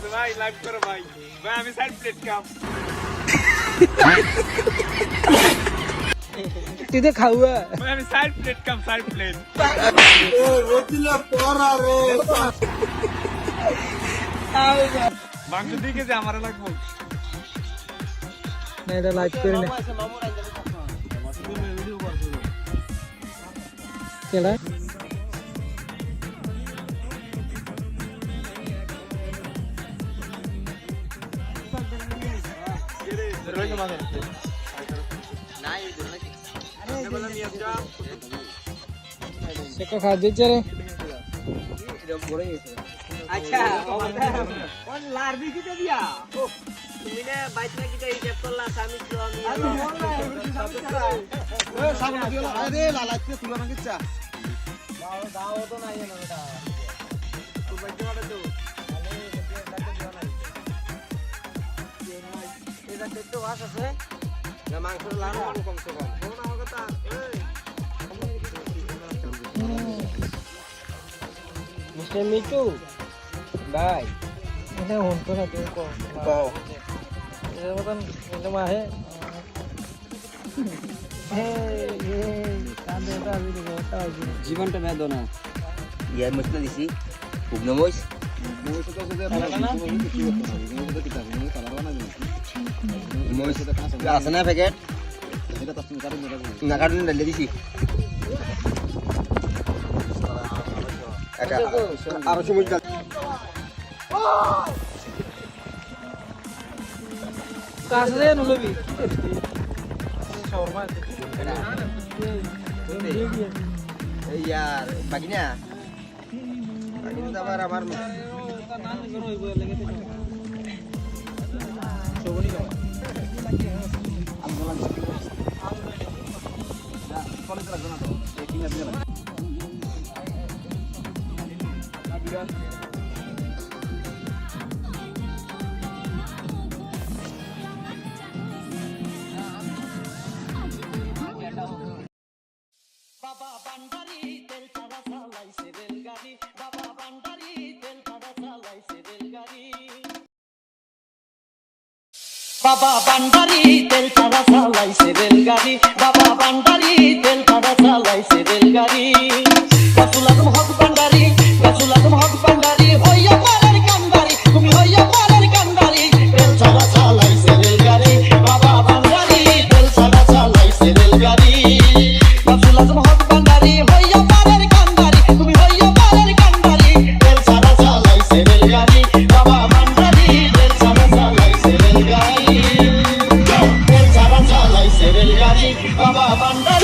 ভাই লাইভ করো ভাই ভাই আমি সাইড প্লেট কাম তুই তো খাওয়া ভাই আমি সাইড প্লেট কাম সাইড প্লেট মাংস দিকে যে আমার লাগবো না এটা লাইভ করে না কেডা সেটা খা দিচ্ছে রে আচ্ছা কোন লারবি কিতে দিয়া ও তুমি না বাইক না কিতে এই করলা স্বামী স্বামী এ সামনে দিও না আরে লালাইতে তুলা না কিচ্ছা দাও তো নাই না বেটা তো বাইক মারা তো এটা দেখতে ওয়াশ আছে না মাংস লানো কম সে কম কোন আমার কথা এই মিস্টার মিটু ভাই এটা হন্তো না তুই কো এর মতন এটা মাহে জীবনটা বেদনা ইয়া মশলা দিছি খুবনা মইস আছে না প্যাকেট না কাটুন ডালে দিছি আরো সময় কাছে নুলবি শর্মা এই यार বাগিনা আবার আমার বাবা বান্ডারি তেল ছাড়া চালাইছে রেলগাড়ি বাবা বান্ডারি তেল ছাড়া চালাইছে রেলগাড়ি বাবা বান্ডারি তেল ছাড়া চালাইছে রেলগাড়ি বাবা বান্ডারি তেল ছাড়া চালাইছে রেলগাড়ি গাছুল আজম হক বান্ডারি গাছুল আজম হক বান্ডারি হইয়া মারের কান্ডারি তুমি হইয়া মারের কান্ডারি তেল ছাড়া চালাইছে রেলগাড়ি বাবা বান্ডারি তেল ছাড়া চালাইছে রেলগাড়ি গাছুল আজম হক বান্ডারি হইয়া মারের কান্ডারি তুমি হইয়া মারের কান্ডারি তেল ছাড়া চালাইছে রেলগাড়ি বাবা বান্ডারি তেল ছাড়া চালাইছে রেলগাড়ি তেল ছাড়া চালাইছে রেলগাড়ি বাবা বান্ডারি